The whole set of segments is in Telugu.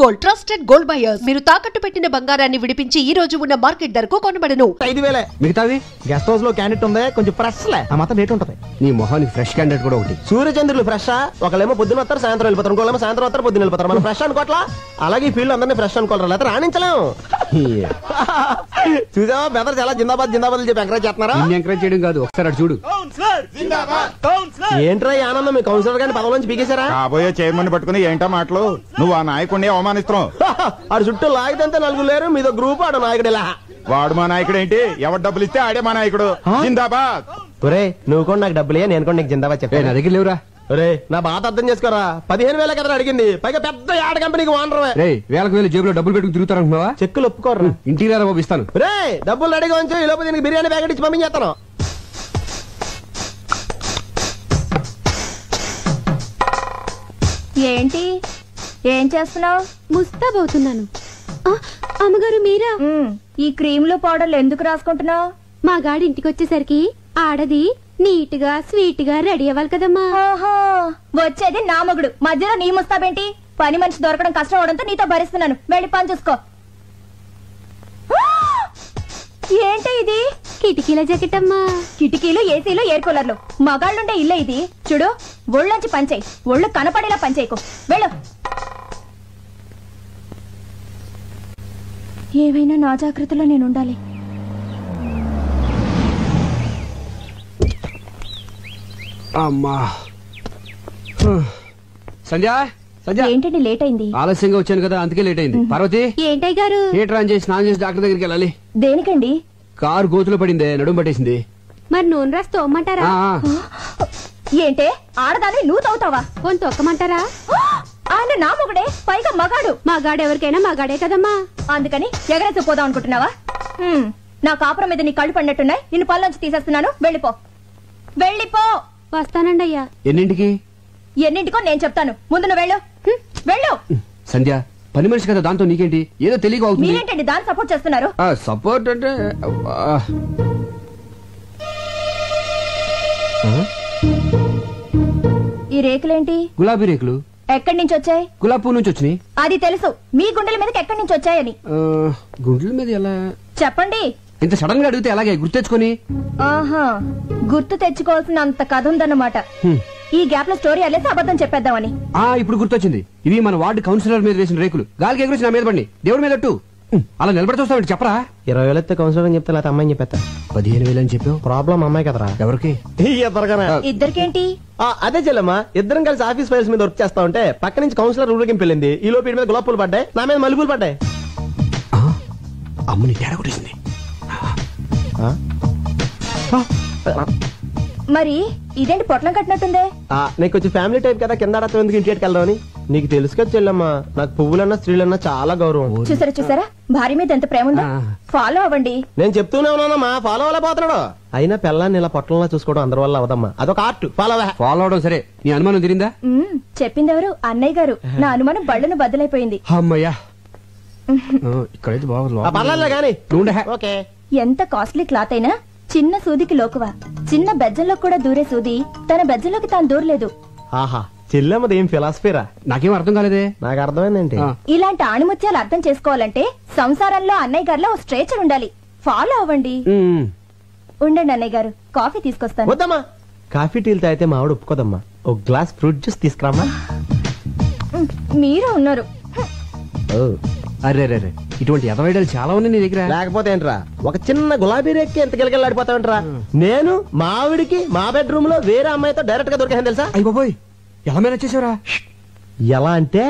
Gold trusted gold buyers. మీరు తాకట్టు పెట్టిన బంగారాన్ని విడిపించి ఈ రోజు ఉన్న మార్కెట్ ధరకు కొనబడను. 5000 మిగతావి గెస్ట్ హౌస్ లో క్యాండిడేట్ ఉంది, కొంచెం ఫ్రెష్ లే ఆ మాత్రం రేట్ ఉంటది. నీ మొహానికి ఫ్రెష్ క్యాండిడేట్ కూడా ఒకటి. సూర్యచంద్రులు ఫ్రెష్ ఒకళ్ళేమో పొద్దున వస్తారు, సాయంత్రం వెళ్ళిపోతారు, ఇంకోళ్ళేమో సాయంత్రం వస్తారు, పొద్దున వెళ్ళిపోతారు. మనం ఫ్రెష్ అనుకోవట్లా, అలాగే ఈ ఫీల్డ్ అందరినీ ఫ్రెష్ అనుకోవాలి, లేకపోతే రాణించలేము. చూసావా బెదర్ చాలా జిందాబాద్ జిందాబాద్ చెప్పి ఎంకరేజ్ చేస్తున్నారా? ఎంకరేజ్ చేయడం కాదు, ఒకసారి అటు చూడు. ఏంట్రా ఈ ఆనందం, మీ కౌన్సిలర్ గారిని పదవి నుంచి పీకేశారా? కాబోయే చైర్మన్ పట్టుకుని ఏంటా మాటలు, నువ్వు ఆ నాయకుడిని అవమానిస్తున్నావు. ఆడు చుట్టూ లాగితే నలుగురు లేరు, మీదో గ్రూప్ ఆడు నాయకుడు. ఇలా వాడు మా నాయకుడు ఏంటి? ఎవరు డబ్బులు ఇస్తే ఆడే మా నాయకుడు. జిందాబాద్. ఒరే నువ్వు కూడా నాకు డబ్బులే, నేను కూడా నీకు జిందాబాద్ చెప్పాను. నా దగ్గర లేవురా. ఒరే నా బాధ అర్థం చేసుకోరా, 15,000 కదా అడిగింది, పైగా పెద్ద యాడ్ కంపెనీకి ఓనర్. రే వేలకు వేలు జేబులో డబ్బులు పెట్టుకుని తిరుగుతారనుకున్నావా? చెక్కులు ఒప్పుకోర్రా. ఇంటికి రారా బాబు, ఇస్తాను. రే డబ్బులు రెడీగా ఉంచు, ఈ లోపు దీనికి బిర్యానీ ప్యాకెట్ ఇచ్చి పంపించేస్తాను. ఏంటి ఏం చేస్తున్నావు? ముస్తాబవుతున్నాను. అమ్మగారు మీరా? ఈ క్రీమ్లు పౌడర్లు ఎందుకు రాసుకుంటున్నావు? మా గాడి ఇంటికి వచ్చేసరికి ఆడది నీట్ గా స్వీట్ గా రెడీ అవ్వాలి కదమ్మా. వచ్చేది నా మొగుడు, మధ్యలో నీ ముస్తాబేంటి? పని మనిషి దొరకడం కష్టం అవడంతో నీతో భరిస్తున్నాను, వెళ్ళి పని చూసుకో. ఏంటి ఇది? కిటికీల జాకెట్ అమ్మా. కిటికీలు, ఏసీలు, ఎయిర్ కూలర్లు, మగాళ్ళుండే ఇల్లే ఇది. చూడు, ఒళ్ళొంచి పనిచేయి, ఒళ్ళు కనపడేలా పనిచేయకు, వెళ్ళు. ఏవైనా నా జాగ్రత్తలో నేను ఉండాలి. అమ్మా సంధ్య, సంధ్య ఏంటండి లేట్ అయింది? ఆలస్యంగా వచ్చాను కదా, అందుకే లేట్ అయింది. పార్వతి, ఏంటయ్య గారు? హీటర్ ఆన్ చేసి స్నానం చేసి డాక్టర్ దగ్గరికి వెళ్ళాలి. దేనికండి? కారు గోతులో పడిందే, నడుము పట్టేసింది. మరి నూనె రాసి తోమ్మంటారా? ఏంటే ఆడదాన్ని నువ్వు తవ్వుతావా? కొంత తొక్కమంటారా? ఆయన నా మొగుడే, పైగా మగాడు. మగాడు ఎవరికైనా మగాడే కదమ్మా. అందుకని ఎగరేసి పోదాం అనుకుంటున్నావా? నా కాపురం మీద నీ కళ్ళు పడినట్టున్నాయి, నిన్ను పళ్ళొంచి తీసేస్తున్నాను, వెళ్ళిపో. వెళ్ళిపో. వస్తానండి అయ్యా. ఎన్నింటికి? ఎన్నింటికో నేను చెప్తాను, ముందు నువ్వు వెళ్ళు. వెళ్ళు. సంధ్య, పని మనిషి కదా, దాంతో నీకేంటి? ఏదో తెలియక అవుతుంది. మీరేంటండి దాన్ని సపోర్ట్ చేస్తున్నారు? సపోర్ట్ అంటే ఈ రేకులేంటి? గులాబీ రేకులు. ఎక్కడి నుంచి వచ్చాయి? గులాబీ పువ్వు నుంచి వచ్చినాయి. అది తెలుసు, మీ గుండెల మీదకి ఎక్కడి నుంచి వచ్చాయని. గుండెల మీద ఎలా చెప్పండి. ఇంత సడన్ గా అడిగితే అలాగే గుర్తెచ్చుకొని. ఆహా, గుర్తు తెచ్చుకోవాల్సిన అంత కథ ఉందన్నమాట. ఈ గ్యాప్ లో స్టోరీ అల్లేసి అబద్ధం చెప్పేద్దామని. ఇప్పుడు గుర్తొచ్చింది. ఇవి మన వార్డు కౌన్సిలర్ మీద వేసిన రేకులు. గాలికి ఎగురేసి నా మీద పడి దేవుడి మీద అలా నిలబడి చూస్తావు, చెప్పరా? 20,000 ఎత్తే కౌన్సిలర్ అని చెప్తే, లేకపోతే అమ్మాయిని చెప్పేస్తా. 15,000 అని చెప్పావు. ప్రాబ్లం అమ్మాయి కదరా. ఎవరికి? ఇద్దరికేంటి? అదే చెల్లమ్మా, ఇద్దరం కలిసి ఆఫీస్ ఫైల్స్ మీద వర్క్ చేస్తా ఉంటే పక్క నుంచి కౌన్సిలర్ ఊరికి వెళ్ళింది. ఈ లోపు మీద గులాబ్ పూలు పడ్డాయి, నా మీద మల్లెపూలు పడ్డాయి. అమ్మని తేడా కొట్టేసింది. మరి ఇదేంటి పొట్లం కట్టినట్టుందే? నీకు కొంచెం ఫ్యామిలీ టైప్ కదా, కింద ఆడతాం ఎందుకు ఇంటికి వెళ్దామని. నీకు తెలుసు కదా చెల్లమ్మా, నాకు పువ్వులన్నా స్త్రీలన్నా చాలా గౌరవం. చూసారా భార్య మీద ఎంత ప్రేమ ఉందో. ఫాలో అవ్వండి. నేను చెప్తూనే ఉన్నానమ్మా, ఫాలో అవ్వలే పోతున్నాడు. అయినా పిల్లాన్ని ఇలా పొట్టంలా చూసుకోవడం అందరి వల్ల అవదమ్మా, అదొక ఆర్ట్. ఫాలో అవడం సరే, నీ అనుమానం తిరిందా? చెప్పింది ఎవరు? అన్నయ్య గారు. నా అనుమానం బళ్ళను బద్దలైపోయింది. అమ్మయ్యా, ఇక్కడైతే పర్లేదు కానీ. ఓకే. ఎంత కాస్ట్లీ క్లాత్ అయినా చిన్న సూదికి లోకువా. చిన్న బెజ్జంలో కూడా దూరే సూది తన బెజ్జంలోకి తాను దూరలేదు. ఆహా, చెల్లెమ్మది ఏం ఫిలాసఫీరా? నాకేం అర్థం కాలేదే. నాకు అర్థమైందేంటి? ఇలాంటి ఆణిముత్యాలు అర్థం చేసుకోవాలంటే సంసారంలో అన్నయ్య గారిలో ఓ స్ట్రేచర్ ఉండాలి. ఫాలో అవ్వండి. ఉండండి అన్నయ్య గారు, కాఫీ తీసుకొస్తాను. వద్దమ్మా, కాఫీ టీలు తాగితే మా ఆవిడ ఒప్పుకోదమ్మా. ఒక గ్లాస్ ఫ్రూట్ జ్యూస్ తీసుకురామ్మా. మీరు ఉన్నారు. అరే ఇటువంటి ఎదవైడలు చాలా ఉన్నాయి నీ దగ్గర. లేకపోతే ఏంట్రా, ఒక చిన్న గులాబీ రేక్కి ఎంత గిలగిలాడిపోతావంటరా. నేను మా ఆవిడికి మా బెడ్రూమ్ లో వేరే అమ్మాయితో డైరెక్ట్ గా దొరికాను తెలుసా? అయిపోయి ఎలా మేనేజ్ చేసావురా? ఎలా అంటే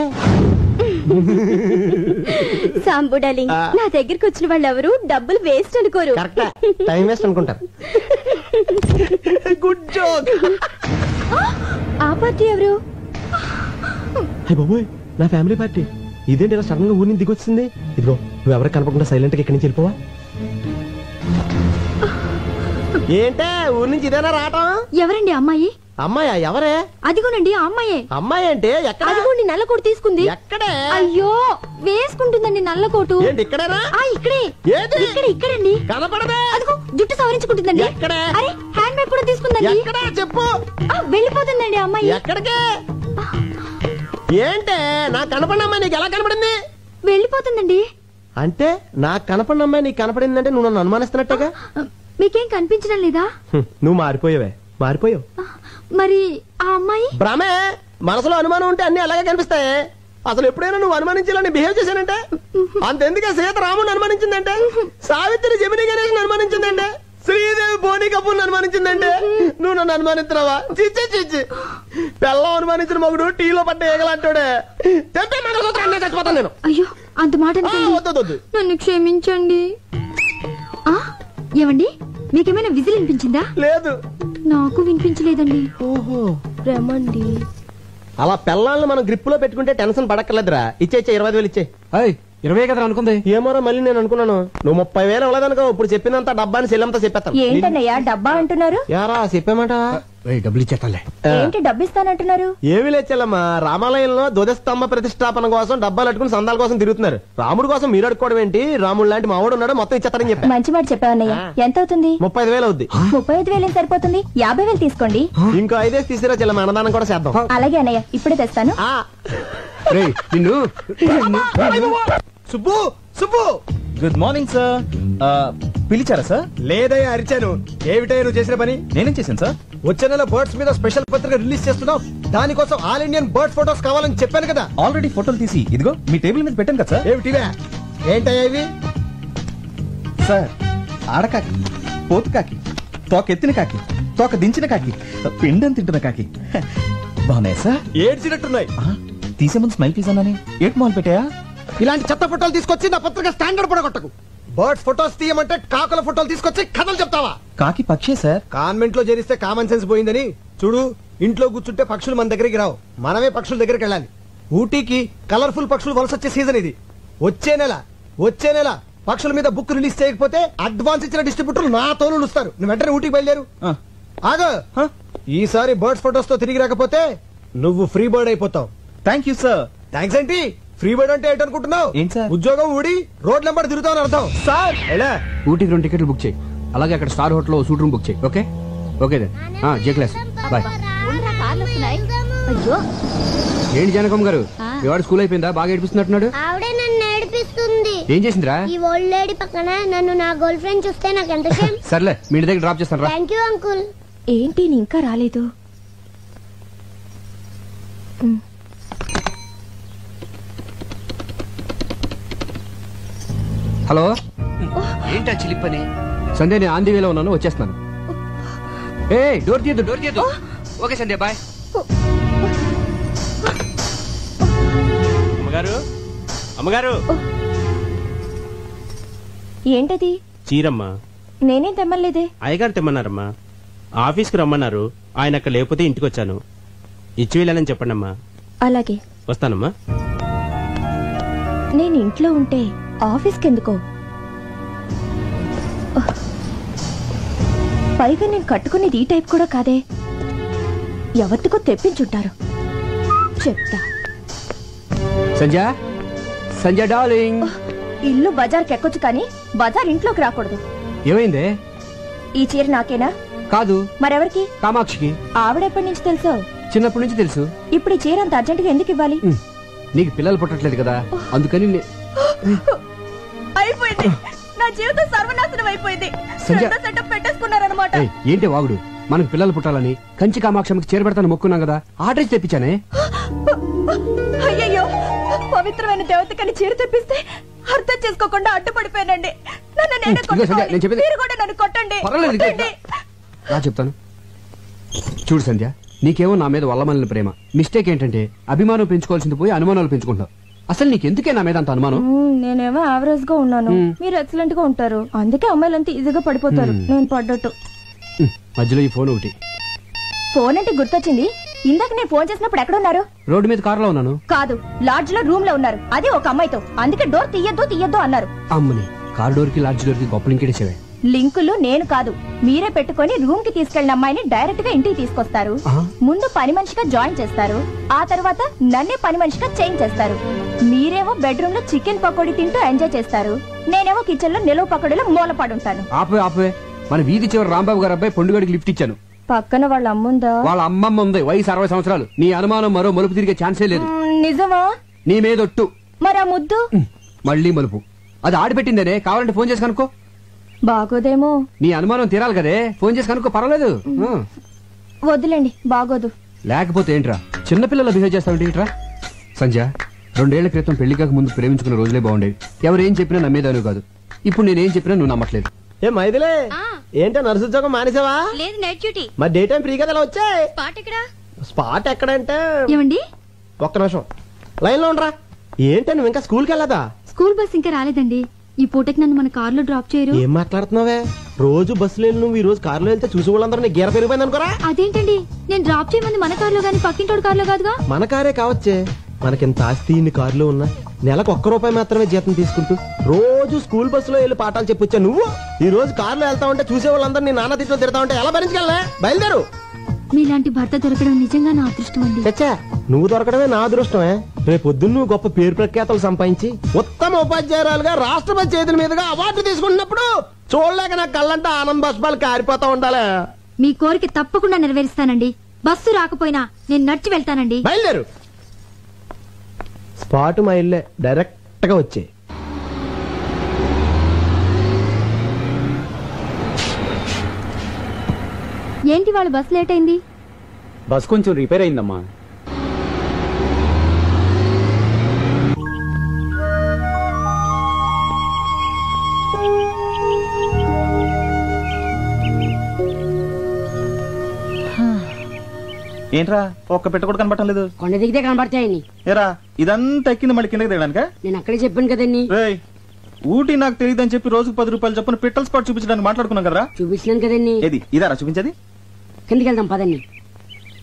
సాంబు డార్లింగ్, నా దగ్గరికి వచ్చిన వాళ్ళు ఎవరు డబ్బులు వేస్ట్ అనుకోరు. కరెక్ట్, టైం వేస్ట్ అనుకుంటారు. Good joke. ఆ పార్టీ ఎవరు? బాబోయ్, నా ఫ్యామిలీ పార్టీ. ఇదేంటి ఇలా సడన్ గా ఊరి నుంచి దిగొచ్చింది? ఇదిగో నువ్వు ఎవరికి కనపడకుండా సైలెంట్ గా ఇక్కడి నుంచి వెళ్ళిపోవా. ఏంటే ఊరి నుంచి ఇదేనా రావటం? ఎవరండి అమ్మాయి? అమ్మాయా? ఎవరే? అదిగోనండి అమ్మాయే. అమ్మాయి అంటే ఎక్కడ? అదిగోండి నల్లకోటు తీసుకుంది. ఎక్కడే? అయ్యో, వేసుకుంటుందండి నల్లకోటు. ఏంటి ఇక్కడేనా? ఇక్కడే. ఇక్కడండి. కనపడదే. అదిగో జుట్టు సవరించుకుంటుందండి. ఎక్కడే? అరే, హ్యాండ్ బ్యాగ్ కూడా తీసుకుందండి. ఎక్కడా చెప్పు. వెళ్ళిపోతుందండి అమ్మాయి. ఎక్కడికే? ఏంటే నాకు కనపడిన అమ్మాయి నీకు ఎలా కనపడింది? కనపడిందండి. అంటే నాకు కనపడిన అమ్మాయి నీకు కనపడిందంటే నువ్వు నన్ను అనుమానిస్తున్నట్టేగా. మీకేం కనిపించడం లేదా? నువ్వు మారిపోయావు. మరి ఆ అమ్మాయి? భ్రమే. మనసులో అనుమానం ఉంటే అన్ని అలాగే కనిపిస్తాయి. అసలు ఎప్పుడైనా నువ్వు అనుమానించాలని బిహేవ్ చేశానంటే అంతెందుకే సీత రాముని అనుమానించిందంటే, సావిత్రి జమిని గణేష్ అనుమానించిందంటే, శ్రీదేవి బోని కపూర్ అనుమానించిందంటే నువ్వు నన్ను అనుమానిస్తున్నావా? చిచ్చి పెళ్ళం అనుమానించిన మగుడు టీలో పడ్డ ఏగలంటాడే. చచ్చిపోతాను నేను. అయ్యో అంత మాట అనకండి. వద్దు. నన్ను క్షమించండి. ఏమండి మీకేమైనా విజిల్ వినిపించిందా? లేదు. నాకు వినిపించలేదండి. ఓహో రమండి. అలా పెళ్ళాలను మనం గ్రిప్ లో పెట్టుకుంటే టెన్షన్ పడక్కర్లేదురా. ఇచ్చే 20,000 ఇచ్చే. 20 కదా అనుకుంది. ఏమోరా మళ్ళీ నేను అనుకున్నాను నువ్వు 30,000 ఇవ్వలేదనుకో. ఇప్పుడు చెప్పినంత డబ్బాని సెల్లంతా చెప్పేస్తాను. ఏంటన్నయ్యా డబ్బా అంటున్నారు? యారా చెప్పామాట. డబ్బులు ఇచ్చేస్తాలే. ఏంటి డబ్బిస్తానంటున్నారు? ఏమీ లేచెల్లమ్మా, రామాలయంలో ధ్వజస్తంభ ప్రతిష్టాపన కోసం డబ్బాలు అట్టుకుని సందాల కోసం తిరుగుతున్నారు. రాముడు కోసం మీరు అడుకోవడం ఏంటి? రాముడు లాంటి మావాడు ఉన్నాడు, మొత్తం ఇచ్చేస్తారని చెప్పా. మంచి మాట చెప్పావన్నయ్య. ఎంత అవుతుంది? 35,000 అవుద్ది. 35,000 ఏం సరిపోతుంది? 50,000 తీసుకోండి. ఇంకో 5 తీసిరా చెల్లమ్మ, అన్నదానం కూడా చేద్దాం. అలాగే అన్నయ్య, ఇప్పుడే తెస్తాను. నిన్ను సుబ్బు గుడ్ మార్నింగ్ సార్. పిలిచారా సార్? లేదయ్యా, అరిచాను. ఏమిటయ్యా నువ్వు చేసిన పని? నేనేం చేశాను సార్? వచ్చే నెల బర్డ్స్ మీద స్పెషల్ పత్రిక రిలీజ్ చేస్తున్నావు. దానికోసం ఆల్ ఇండియన్ బర్డ్ ఫోటోస్ కావాలని చెప్పాను కదా. ఆల్రెడీ ఫోటోలు తీసి ఇదిగో మీ టేబుల్ మీద పెట్టాను కదా సార్. ఏమిటివే? ఏంటయ్యా ఇవి? సార్ ఆడకాకి, పోతు కాకి, తోక ఎత్తిన కాకి, తోక దించిన కాకి, పిండం తింటున్న కాకి బాగున్నాయి సార్. ఏడ్చినట్టున్నాయి. తీసే ముందు స్మైల్ ప్లీజ్ అన్నాని ఏట్ మాల్ పెట్టాయా? ఇలాంటి చెత్త ఫోటోలు తీసుకొచ్చి నా పత్రిక స్టాండర్డ్ పడగొట్టకు. బర్డ్స్ ఫోటోస్ తీయమంటే కాకుల ఫోటోలు తీసుకొచ్చి కథలు చెప్తావా? కాకి పక్షే సార్. కాన్వెంట్ లో చేరిస్తే కామన్ సెన్స్ పోయిందని చూడు. ఇంట్లో కూర్చుంటే పక్షులు మన దగ్గరికి రావు, మనమే పక్షుల దగ్గరికి వెళ్ళాలి. ఊటీకి కలర్ఫుల్ పక్షులు వలస వచ్చే సీజన్ ఇది. వచ్చే నెల పక్షుల మీద బుక్ రిలీజ్ చేయకపోతే అడ్వాన్స్ ఇచ్చిన డిస్ట్రిబ్యూటర్లు నా తోలు ఇస్తారు. నువ్వు వెంటనే ఊటీకి బయలుదేరు. ఆగో, ఈసారి బర్డ్స్ ఫోటోస్ తో తిరిగి రాకపోతే నువ్వు ఫ్రీ బర్డ్ అయిపోతావు. Thank you sir. థ్యాంక్స్ ఏంటి? ఫ్రీ బర్డ్ అంటే ఏంటనుకుంటున్నావు? ఏంటి సార్? ఉద్యోగం ఊడి రోడ్ నెంబర్ తిరుగుతావు అని అర్థం. సార్ ఊటీకి 2 టికెట్లు బుక్ చేయి. అలాగే అక్కడ star hotel suite room book చేయి. ఓకే ఓకే జే క్లాస్ బాయ్. అయ్యో ఏంటి జానకమ్మ గారు, మీ వాడు స్కూల్ అయిపోయిందా? బాగా ఏడిపిస్తున్నట్టున్నాడు. ఆవిడే నన్ను ఏడిపిస్తుంది. ఏం చేసిందిరా? ఈ ఓల్డ్ లేడీ పక్కన నన్ను నా గర్ల్ ఫ్రెండ్ చూస్తే నాకు ఎంత షేమ్. సర్లే మీ ఇంటి దగ్గర డ్రాప్ చేస్తాను రా. Thank you uncle. ఏంటి నీ ఇంకా రాలేదు? హలో, ఏంటా చిలిపని? సంధ్య నేను ఆంధీ వేలో ఉన్నాను, వచ్చేస్తున్నాను. ఏ డోర్ తీయద్దు. ఓకే సంధ్య బాయ్. అమ్మగారు ఏంటది? చీరమ్మా. నేనేం తెమ్మలేదే. అయ్యగారు తెమ్మన్నారమ్మా. ఆఫీస్కి రమ్మన్నారు, ఆయన అక్కడ లేకపోతే ఇంటికి వచ్చాను. ఇచ్చి వెళ్ళానని చెప్పండమ్మా. అలాగే వస్తానమ్మా. నేను ఇంట్లో ఉంటే ఆఫీస్కి ఎందుకో? పైగా నేను కట్టుకునేది ఈ టైప్ కూడా కాదే. ఎవరికో తెప్పించుంటారు, చెప్తా. సంజయ్ డార్లింగ్. ఇల్లు బజార్కి ఎక్కొచ్చు కానీ బజార్ ఇంట్లోకి రాకూడదు. ఏమైందే? ఈ చీర నాకేనా? కాదు, మరెవరికి? కామాక్షికి. ఆవిడెప్పటి నుంచి తెలుసో? చిన్నప్పటి నుంచి తెలుసు. ఇప్పుడు ఈ చీర అంత అర్జెంట్ గా ఎందుకు ఇవ్వాలి? నీకు పిల్లలు పుట్టట్లేదు కదా, అందుకని అయిపోయింది. నా జీవితం సర్వనాశనం అయిపోయింది. సెటప్ పెట్టేసుకున్నారన్నమాట. ఏంటి వాగుడు? మనకు పిల్లలు పుట్టాలని కంచి కామాక్షమికి చేరబెడతాను మొక్కున్నాం కదా, ఆర్డర్ తెప్పించానే. అయ్యయ్యో, పవిత్రమైన దేవతకని చీర తెప్పిస్తే అర్థం చేసుకోకుండా అడ్డుపడిపోయానండి. మీరు కూడా నన్ను కొట్టండి. నా చెప్తాను చూడు సంధ్య, నీకేమో నా మీద వల్లమల్లిన ప్రేమ. మిస్టేక్ ఏంటంటే అభిమానం పెంచుకోవాల్సింది పోయి అనుమానాలు పెంచుకుంటావు. అసలు నీకెందుకే నా మీద అంత అనుమానం? నేనేమో యావరేజ్ గా ఉన్నాను, మీరు ఎక్సలెంట్ గా ఉంటారు. అందుకే అమ్మాయిలంతా ఈజీగా పడిపోతారు, నేను పడ్డట్టు. మధ్యలో ఈ ఫోన్ ఒకటి. ఫోన్ అంటే గుర్తొచ్చింది. ఇందాక నేను ఫోన్ చేసినప్పుడు ఎక్కడున్నారు? రోడ్డు మీద కారులో ఉన్నాను. కాదు, లాడ్జ్ లో రూమ్ లో ఉన్నారు, అది ఒక అమ్మాయితో. అందుకే డోర్ తీయద్దు అన్నారు. అమ్మని, కార్ డోర్ కి లాడ్జ్ డోర్ కి గొప్ప లింకేసేవే. లింకులు నేను కాదు, మీరే పెట్టుకొని రూమ్ కి తీసుకెళ్లిన అమ్మాయిని డైరెక్ట్ గా ఇంటికి తీసుకొస్తారు. ముందు పని మనిషిగా జాయిన్ చేస్తారు, ఆ తర్వాత నన్నే పని మనిషిగా చేంజ్ చేస్తారు. మీరేమో బెడ్రూమ్ లో చికెన్ పకోడీ తింటూ ఎంజాయ్ చేస్తారు, నేనేమో కిచెన్ లో నిలువ పకోడీలో మూలపడుంటాను. ఆపే. మన వీధి చివరి రాంబాబు గారు అబ్బాయి పొండుగడికి లిఫ్ట్ ఇచ్చాను. పక్కన వాళ్ళ అమ్ముందా? వాళ్ళ అమ్మమ్మ ఉంది, వయసు 60 సంవత్సరాలు. నీ అనుమానం మరో మలుపు తిరిగే ఛాన్సే లేదు. నిజమా? నీ మీదొట్టు. మరి ఆ ముద్దు? మళ్ళీ మలుపు. అది ఆడిపెట్టిందనే, కావాలంటే ఫోన్ చేసి కనుక్కో. బాగోదేమో. నీ అనుమానం తీరాలి కదే, ఫోన్ చేసి కనుక్కో, పర్వాలేదు. వద్దులేండి, బాగోదు. లేకపోతే ఏంట్రా చిన్నపిల్లలు బిహేవ్ చేస్తావంటే ఏంట్రా? సంధ్య, 2 ఏళ్ల క్రితం పెళ్లి కాక ముందు ప్రేమించుకున్న రోజులే బాగుండేవి. ఎవరేం చెప్పినా నమ్మేదాను కాదు. ఇప్పుడు నేనేం చెప్పినా నువ్వు నమ్మట్లేదు. ఏ మైదిలే, ఏంటో నర్సు ఉద్యోగం మానేసావా? లేదు, నైట్ డ్యూటీ. మరి డే టైం ఫ్రీ కదా ఇలా వచ్చాయి. స్పాట్ ఎక్కడా? స్పాట్ ఎక్కడంటే ఏమండి, ఒక్క నిమిషం లైన్ లో ఉండరా. ఏంటి నువ్వు ఇంకా స్కూల్కి వెళ్ళదా? స్కూల్ బస్ ఇంకా రాలేదండి. ఈ పూటకి నన్ను మన కారులో డ్రాప్ చేయరు? ఏం మాట్లాడుతున్నావే? రోజు బస్సులో వెళ్ళి నువ్వు ఈ రోజు కారులో వెళ్తే చూసి వాళ్ళందరూ నీ గీర పెరిగిపోయింది అనుకోరా. అదేంటండి, నేను డ్రాప్ చేయమంది మన కారులో గానీ పక్కింటోడు కారులో కాదుగా. మన కారే కావచ్చే, మనకింత ఆస్తి ఇన్ని కారులో ఉన్నా నెలకు ₹1 మాత్రమే జీతం తీసుకుంటూ రోజు స్కూల్ బస్సులో వెళ్ళి పాఠాలు చెప్పొచ్చా నువ్వు? ఈ రోజు కారులో వెళ్తా ఉంటే చూసే వాళ్ళందరూ నీ నాన్న తిట్లో తిడతా ఉంటే ఎలా భరించగలనే? బయలుదేరు. మీలాంటి భర్త దొరకడం నిజంగా నా అదృష్టం అండి. చచ్చా, నువ్వు దొరకడమే నా అదృష్టమే. రేపొద్దున్న నువ్వు గొప్ప పేరు ప్రఖ్యాతలు సంపాదించి ఉత్తమ ఉపాధ్యాయురాలుగా రాష్ట్రపతి చేతుల మీదుగా అవార్డు తీసుకుంటున్నప్పుడు చూడలేక నా కళ్ళంటే ఆనంద బాష్పాలు కారిపోతా ఉండాలి. మీ కోరిక తప్పకుండా నెరవేరుస్తానండి. బస్సు రాకపోయినా నేను నడిచి వెళ్తానండి. బయలుదేరు. స్పాట్ మా ఇల్లే, డైరెక్ట్ గా వచ్చే. ఏంటి వాళ్ళ బస్ లేట్ అయింది? బస్ కొంచెం రిపేర్ అయిందమ్మా. ఏంట్రా ఒక్క పెట్ట కూడా కనబడటం లేదు? కొండ దిగితే కనబడతాయని. ఏరా ఇదంతా ఎక్కింది మళ్ళీ కిందకి దిగడానికా? నేను అక్కడే చెప్పాను కదండి. ఊటీ నాకు తెలియదని చెప్పి రోజుకు ₹10 చొప్పున పిట్టల్ స్పాట్ చూపించడానికి మాట్లాడుకున్నాం కదరా? చూపించినాను కదండి. ఏది ఇదారా చూపించేది? కిందకి వెళ్దాం పదండి.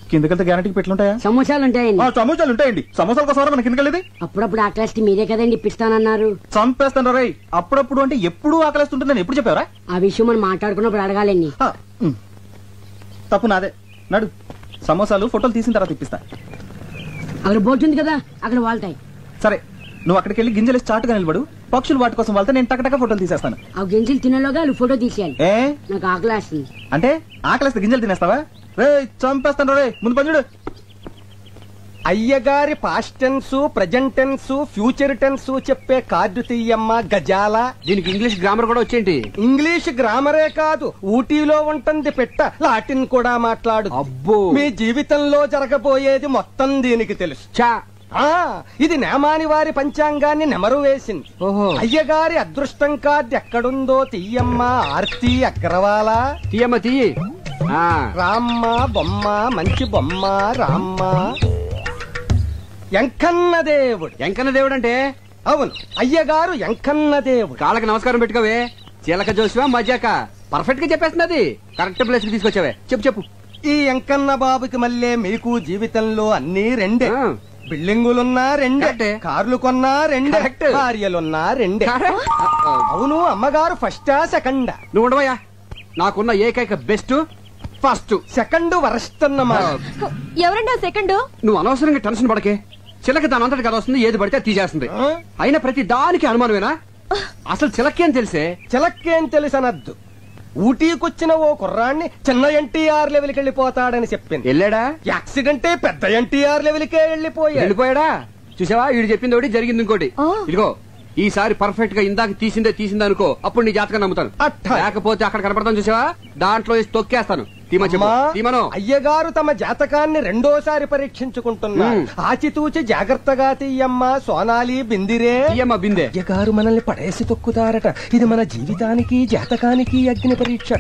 కిందకెళ్తే గ్యారంటీకి పెట్లుంటాయా? సమోసాలు ఉంటాయండి. సమోసాలు ఉంటాయండి. సమోసాల కోసం మన కిందకెళ్ళేది? అప్పుడప్పుడు ఆకలిస్తే మీరే కదండి ఇప్పిస్తానన్నారు. చంపేస్తాను రై. అప్పుడప్పుడు అంటే ఎప్పుడు ఆకలిస్తుంటుందని ఎప్పుడు చెప్పావరా? ఆ విషయం మనం మాట్లాడుకున్నప్పుడు అడగాలండి. తప్పు నాదే. నడు, సమోసాలు ఫోటోలు తీసిన తర్వాత ఇప్పిస్తా. అక్కడ బోట్ ఉంది కదా, అక్కడ వాళ్తాయి. సరే, నువ్వు అక్కడికి వెళ్ళి గింజలు చాటుగా నిలబడు. పక్షులు వాటి కోసం వెళ్తే నేను టకటక ఫోటోలు తీసేస్తాను. ఆ గింజలు తినేలోగా వాళ్ళు ఫోటో తీసేయాలి. నాకు ఆకలేస్తుంది. అంటే ఆకలిస్తే గింజలు తినేస్తావా? రే చంపేస్తాను రే. ముందు పని చూడు. అయ్యగారి past tense, present tense, future tense చెప్పే కార్డు తీయమ్మ గజాల. దీనికి ఇంగ్లీష్ గ్రామర్ కూడా వచ్చేంటి? ఇంగ్లీష్ గ్రామరే కాదు, ఊటీలో ఉంటుంది పెట్ట, లాటిన్ కూడా మాట్లాడు. అబ్బో, మీ జీవితంలో జరగబోయేది మొత్తం దీనికి తెలుసు. ఇది నేమాని వారి పంచాంగాన్ని నెమరు వేసింది. అయ్యగారి అదృష్టం కార్డు ఎక్కడుందో తీయమ్మ ఆర్తి అగ్రవాల. తీయమ్మ తీయి. రామ్మ బొమ్మ, మంచి బొమ్మ రామ్మ. ఎంకన్న దేవుడు. ఎంకన్న దేవుడు అంటే? అవును, అయ్యగారు ఎంకన్న దేవుడు. కాళ్ళకి నమస్కారం పెట్టుకోవే. చీలక జోసివా మజాక పర్ఫెక్ట్ గా చెప్పేస్తున్నది. కరెక్ట్ ప్లేస్ కి తీసుకొచ్చావే. చెప్పు చెప్పు. ఈ ఎంకన్న బాబుకి మళ్ళీ మీకు జీవితంలో అన్ని రెండే. బిల్డింగులున్నా రెండే, కార్లు కొన్నా రెండే, భార్యలున్నా రెండే. అవును, అమ్మగారు ఫస్టా సెకండా? నువ్వు ఉండవయ్యా. నాకున్న ఏకైక బెస్ట్ ఫస్ట్, సెకండ్ వరస్ట్ అన్నమాట. ఎవరండి సెకండ్? నువ్వు అనవసరంగా టెన్షన్ పడకే. చిలక దానంతటి కదా వస్తుంది, ఏది పడితే తీసేస్తుంది. అయినా ప్రతి దానికి అనుమానమేనా? అసలు చిలకేం తెలిసే? చిలకేం తెలుసనద్దు. ఊటీకొచ్చిన ఓ కుర్రాన్ని చిన్న ఎన్టీఆర్ లెవెల్కి వెళ్ళిపోతాడని చెప్పింది. వెళ్ళాడా? యాక్సిడెంటే పెద్ద ఎన్టీఆర్ లెవెల్కే వెళ్ళిపోయాడా? చూసావా, వీడు చెప్పింది ఒకటి, జరిగింది ఇంకోటి. ఇదిగో ఈసారి పర్ఫెక్ట్ గా ఇందాక తీసిందే అనుకో, అప్పుడు నీ జాతకం నమ్ముతాను. లేకపోతే అక్కడ కనపడతాను చూసావా, దాంట్లో తొక్కేస్తాను. అయ్యగారు తమ జాతకాన్ని రెండోసారి పరీక్షించుకుంటున్నారు. ఆచితూచి జాగ్రత్తగా తీయమ్మ సోనాలి బిందిరే. బిందే. అయ్యగారు మనల్ని పడేసి తొక్కుతారట. ఇది మన జీవితానికి జాతకానికి అగ్ని పరీక్ష.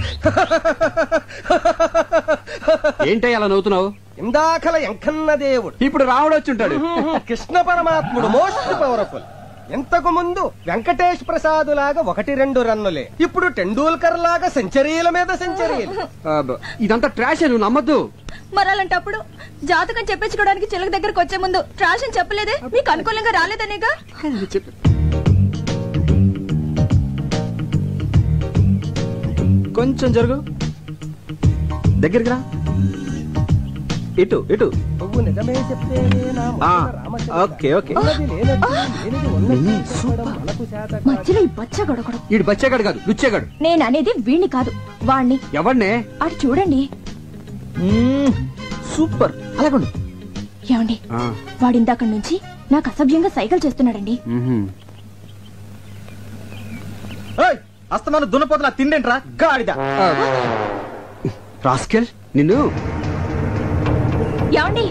ఏంటో అలా నవ్వుతున్నావు? ఇందాకల ఎంకన్న దేవుడు, ఇప్పుడు రాముడు వచ్చి ఉంటాడు. కృష్ణ పరమాత్ముడు మోస్ట్ పవర్ఫుల్. ఇంతకు ముందు వెంకటేష్ ప్రసాద్ లాగా 1-2 రన్నులే, ఇప్పుడు టెండూల్కర్ లాగా సెంచరీల మీద సెంచరీలు. ఇదంతా ట్రాష్, నువ్వు నమ్మద్దు. మరలాంటప్పుడు జాతకం చెప్పించుకోవడానికి చిలక దగ్గరకు వచ్చే ముందు ట్రాష్ అని చెప్పలేదే? మీకు అనుకూలంగా రాలేదనేగా. కొంచెం జరుగు, దగ్గరికి రా. ఇటు ఇటు. Okay okay. మధ్యలో ఈ బచ్చగడొకడు. ఈడు బచ్చగాడు కాదు, లుచ్చేగాడు. నేను అనేది వీణ్ణి కాదు, వాణ్ణి. ఎవరినే? అటు చూడండి. సూపర్. అలాగండి. ఏమండి, వాడిందాక నుంచి నాకు అసభ్యంగా సైకిల్ చేస్తున్నాడండి. అస్తమాను దున్నపోతున్నా తిండేంట్రా గాడిద రాస్కెల్ నిన్ను. ఏమండి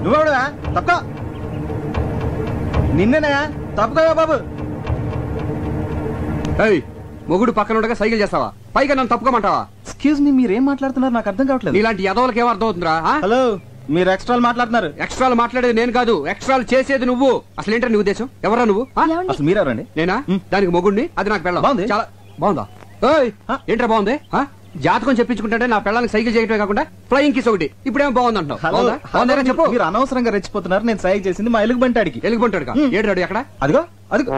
నువ్వెవడా తప్ప నిన్నేనా తప్పుకోవా బాబు. మొగుడు పక్కన ఉండగా సైకిల్ చేస్తావా? పైగా నన్ను తప్పుకోమంటావా? ఎక్స్క్యూజ్ మీ, మీరేం మాట్లాడుతున్నారు నాకు అర్థం కావట్లేదు. ఇలాంటి యదవులకి ఏం అర్థం అవుతుందిరా? హలో, మీరు ఎక్స్ట్రాలు మాట్లాడుతున్నారు. ఎక్స్ట్రాలు మాట్లాడేది నేను కాదు, ఎక్స్ట్రాలు చేసేది నువ్వు. అసలు ఏంటో నీ ఉద్దేశం? ఎవరా నువ్వు? అసలు మీరెవరండి? నేనా? దానికి మొగుడిని, అది నాకు పెళ్ళం. బాగుంది. చాలా బాగుందా? ఏంట్రా బాగుంది? జాతకం చెప్పించుకుంటే నా పెళ్ళానికి సైకిల్ చేయటమే కాకుండా ఫ్లయింగ్ కిస్ ఒకటి. ఇప్పుడేమో బాగుంది అంటున్నావు. చెప్పు. మీరు అనవసరంగా రెచ్చిపోతున్నారు. నేను సైకిల్ చేసింది మా ఎలుగు బంటాడికి. ఎలుగు బంటాడు ఏడు ఎక్కడ? అదిగో అదిగో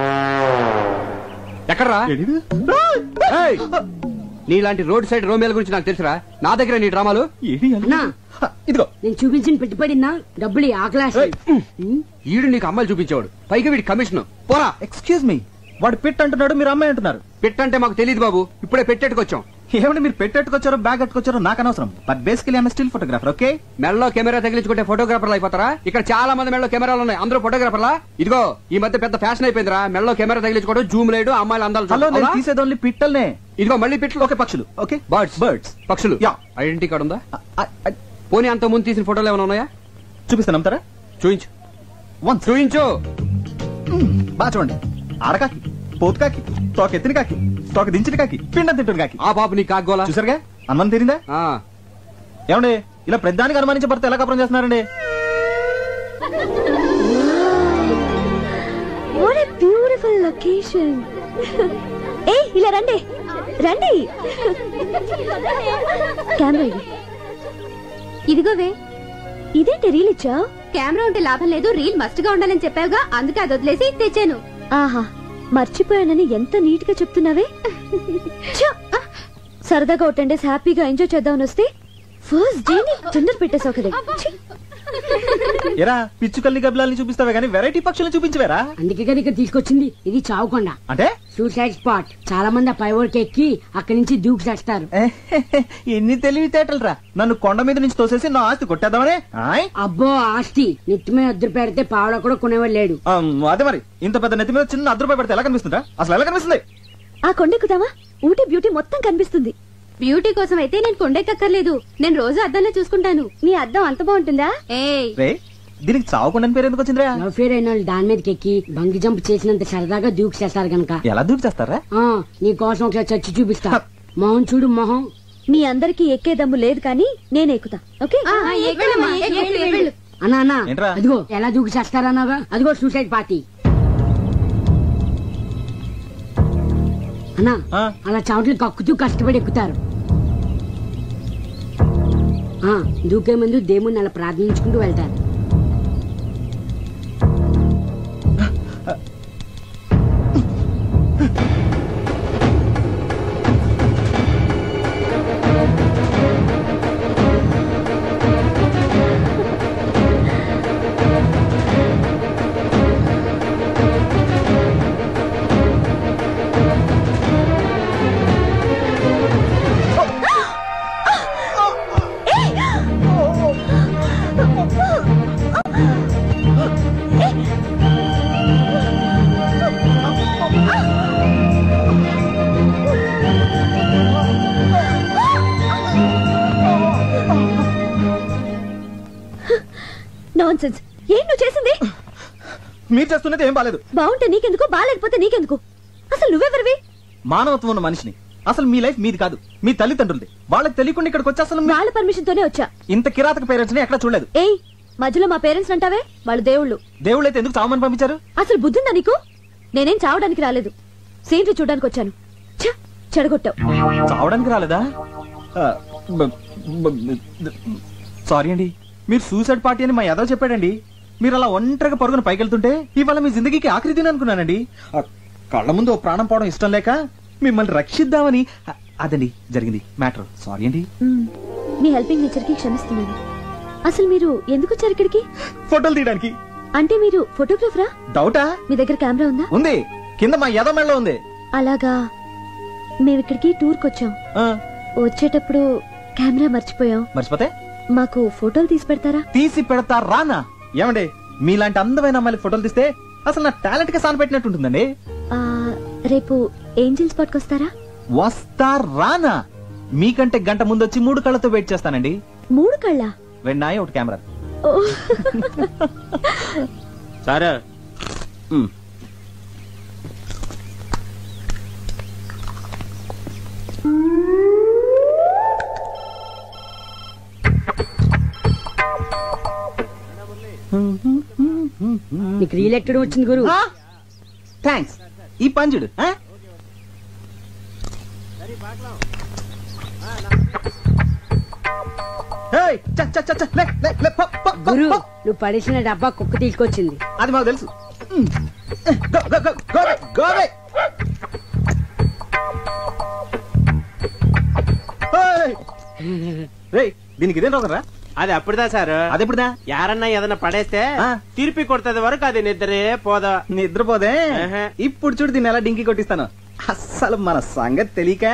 ఎక్కడరా? నీలాంటి రోడ్ సైడ్ రోమేల గురించి నాకు తెలుసురా. నా దగ్గర నీ డ్రామాలు. ఇదిగో నేను చూపించిన పెట్టుబడినా డబ్బులు ఆకలేసి. ఈడు నీకు అమ్మాయిలు చూపించేవాడు, పైగా వీడి కమిషన్. పోరా. ఎక్స్క్యూజ్ మీ, వాడు పిట్ అంటున్నాడు, మీరు అమ్మాయి అంటున్నారు. పిట్ అంటే మాకు తెలియదు బాబు, ఇప్పుడే పెట్టెట్టుకొచ్చాం. ఏమంటే మీరు పెట్టెట్టుకొచ్చారో బ్యాగ్ కట్టుకొచ్చారో నాకు అనవసరం. But basically I'm still photographer. Okay, మెడలో కెమెరా తగిలించుకుంటే ఫోటోగ్రాఫర్లు అయిపోతారా? ఇక్కడ చాలా మంది మెడలో కెమెరాలు ఉన్నాయి, అందరూ ఫోటోగ్రాఫర్లా? ఇదిగో ఈ మధ్య పెద్ద ఫ్యాషన్ అయిపోయిందిరా మెడలో కెమెరా తగిలించుకోవడం, జూమ్ లేడు, అమ్మాయిలు అందాలు. హలో, నేను తీసేది ఓన్లీ పిట్టల్నే. ఇదిగో మళ్ళీ పిట్లు. ఓకే, పక్షులు. Okay, birds. బర్డ్స్ పక్షులు. ఐడెంటిటీ కార్డు ఉందా? పోనీ అంత ముందు తీసిన ఫోటోలు ఏమైనా ఉన్నాయా? చూపిస్తాను, నమ్ముతారా? చూయించు. చూయించు. బాగా చూడండి. ఆడకాకి, పోతు కాకి, తోక ఎత్తిన కాకి, తోక దించిన కాకి, పిండం తింటున్న కాకి. ఆ బాబు నీ కాగోలా చూసారుగా? అనుమానం తీరిందా? ఏమండి ఇలా ప్రధానికి అనుమానించే భర్త ఎలా కపరం చేస్తున్నారండి? Beautiful location. ఏ ఇలా రండి రండి. కెమెరా ఇదిగోవే. ఇదేంటి రీల్ ఇచ్చా? కెమెరా ఉంటే లాభం లేదు, రీల్ మస్ట్ గా ఉండాలని చెప్పావుగా, అందుకే అది వదిలేసి తెచ్చాను. ఆహా, మర్చిపోయానని ఎంత నీట్ గా చెప్తున్నావే. సరదాగా ఒక 10 days హ్యాపీగా ఎంజాయ్ చేద్దామని వస్తే ఫస్ట్ డే టెండర్ పెట్టేసావు కదా. ఎరా పిచ్చుకల్ని గబ్బలాల్ని చూపిస్తావే గానీ వెరైటీ పక్షులను చూపించవేరా? అందుకే కదా ఇక్కడ తీసుకొచ్చింది. ఇది చావుకొండ అంటే సూసైడ్ స్పాట్. చాలా మంది ఆ పైవోర్కి ఎక్కి అక్కడి నుంచి దూకి చేస్తారు. ఎన్ని తెలివితేటలు రా. నన్ను కొండ మీద నుంచి తోసేసి నా ఆస్తి కొట్టేద్దామనే? అబ్బో ఆస్తి నెత్తి మీద అద్దరు పెడితే పావడ కూడా కొనేవాడు లేడు. అదే మరి, ఇంత పెద్ద నెత్తి మీద చిన్న ₹1 పెడితే ఎలా కనిపిస్తుందా? అసలు ఎలా కనిపిస్తుంది? ఆ కొండెక్కుతావా? ఊటీ బ్యూటీ మొత్తం కనిపిస్తుంది. బ్యూటీ కోసం అయితే నేను కొండెక్కర్లేదు, నేను రోజు అద్దంలో చూసుకుంటాను. నీ అద్దం అంత బాగుంటుందా? దీనికి చావుకుండా పేరు ఎందుకు వచ్చిందిరా? లవ్ ఫేర్ అయిన వాళ్ళు దాని మీదకి ఎక్కి బంగి జంప్ చేసినంత సరదాగా దూకి చేస్తారు గనక. ఎలా దూకి చేస్తారా? నీ కోసం ఒకసారి చచ్చి చూపిస్తా. మొహం చూడు మొహం. మీ అందరికి ఎక్కే దమ్ము లేదు కానీ నేను ఎక్కుతా. ఓకే అన్నా అన్నా, అదిగో ఎలా దూకి చేస్తారన్నాగా, అదిగో సూసైడ్ పార్టీ. అన్నా అలా చవట్లు కక్కుతూ కష్టపడి ఎక్కుతారు. దూకే ముందు దేవుణ్ణి అలా ప్రార్థించుకుంటూ వెళ్తారు. నాన్సెన్స్. ఏం నువ్వు చేసింది? మీరు చేస్తున్నది ఏం బాలేదు. బాగుంటే నీకెందుకు, బాగాలేకపోతే నీకెందుకు? అసలు నువ్వెవరివి? మానవత్వం ఉన్న మనిషిని. అసలు మీ లైఫ్ మీది కాదు, మీ తల్లిదండ్రులది. వాళ్ళకి తెలియకుండా ఇక్కడికి వచ్చి అసలు వాళ్ళ పర్మిషన్ తోనే వచ్చా. ఇంత కిరాతక పేరెంట్స్ ని ఎక్కడ చూడలేదు. ఏయ్, మధ్యలో మా పేరెంట్స్ అంటావే, వాళ్ళు దేవుళ్ళు. దేవుళ్ళు అయితే ఎందుకు చావమని పంపించారు? అసలు బుద్ధిందా నీకు? నేనేం చావడానికి రాలేదు, సీన్లు చూడడానికి వచ్చాను. చెడగొట్టావు. చావడానికి రాలేదా? సారీ అండి, మీరు సూసైడ్ పార్టీ అని మా యాదవ్ చెప్పాడండి. మీరు అలా ఒంటరిగా పరుగున పైకెళ్తుంటే ఇవాళ మీ జిందగీకి ఆఖరి దిన అనుకున్నానండి. కళ్ళ ముందు ఓ ప్రాణం పోవడం ఇష్టం లేక మిమ్మల్ని రక్షిద్దామని. అదండి జరిగింది మ్యాటర్. సారీ అండి. మీ హెల్పింగ్ నేచర్ కి క్షమిస్తున్నాను. అసలు మీరు ఎందుకు వచ్చారు ఇక్కడికి? ఫోటోలు తీయడానికి. అంటే మీరు ఫోటోగ్రాఫరా? డౌటా? మీ దగ్గర కెమెరా ఉందా? ఉంది, కింద మా యాదవ్ మెడలో ఉంది. అలాగా. మేము ఇక్కడికి టూర్ కొచ్చాం. వచ్చేటప్పుడు కెమెరా మర్చిపోయాం. మర్చిపోతే మాకు ఫోటోలు తీసి పెడతారా? తీసి పెడతా రానా? ఏమండి మీలాంటి అందమైన అమ్మాయికి ఫోటోలు తీస్తే అసలు నా టాలెంట్ కి సాన పెట్టినట్టు ఉంటుందండి. రేపు ఏంజిల్ స్పాట్ కొస్తారా? వస్తా రానా? మీకంటే గంట ముందు వచ్చి 3 కళ్ళతో వెయిట్ చేస్తానండి. 3 కళ్ళ? వెన్నాయి ఒకటి కెమెరా. సార్ నీకు రీఎలెక్టెడ్ వచ్చింది గురు. థ్యాంక్స్. ఈ పంజుడు గురు నువ్వు పడేసిన డబ్బా కుక్క తీసుకొచ్చింది. అది మాకు తెలుసు. దీనికి ఇదేం రోగరా? అది అప్పుడుదా సార్. అది ఎప్పుడుదా? యారన్నా ఏదన్నా పడేస్తే తిరిపి కొడుతుంది వరకు అది నిద్రే పోదా. నిద్రపోదే. ఇప్పుడు చూడు దీన్ని ఎలా డింకి కొట్టిస్తాను. అస్సలు మన సంగతి తెలియక.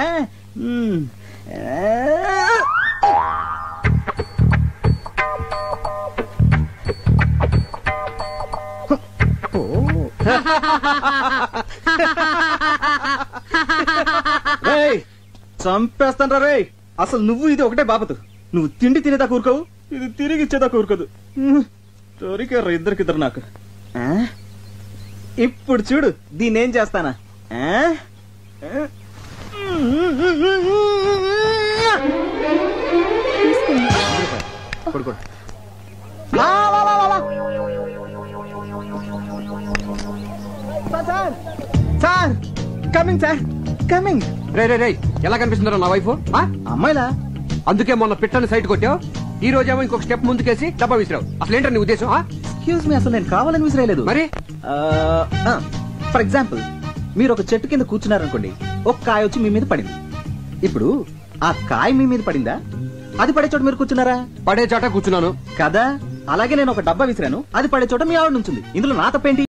చంపేస్తాను రా రే. అసలు నువ్వు ఇది ఒకటే బాపతు. నువ్వు తిండి తినేదా కూరుకోవు, ఇది తిరిగి ఇచ్చేదా కూరుకోదు. దొరికారు ఇద్దరికిద్దరు నాకు. ఇప్పుడు చూడు దీన్ని ఏం చేస్తానా. Sir coming sir coming. రే రే రే ఎలా కనిపిస్తుందో నా వైఫ్? అమ్మాయిలా? అందుకే మొన్న పిట్టని సైట్ కొట్టావు, ఈ రోజేమో ఇంకొక స్టెప్ ముందుకేసి డబ్బా విసిరావు. అసలు ఏంటో నీ ఉద్దేశం? ఎక్స్క్యూజ్ మీ, అసలు నేను కావాలని విసిరేయలేదు. మరి ఫర్ ఎగ్జాంపుల్ మీరు ఒక చెట్టు కింద కూర్చున్నారనుకోండి, ఒక కాయ వచ్చి మీ మీద పడింది. ఇప్పుడు ఆ కాయ మీ మీద పడిందా, అది పడే చోట మీరు కూర్చున్నారా? పడే చోట కూర్చున్నాను కదా. అలాగే నేను ఒక డబ్బా విసిరాను, అది పడే చోట మీ ఆవిడ నుంచింది. ఇందులో నా తప్పేంటి?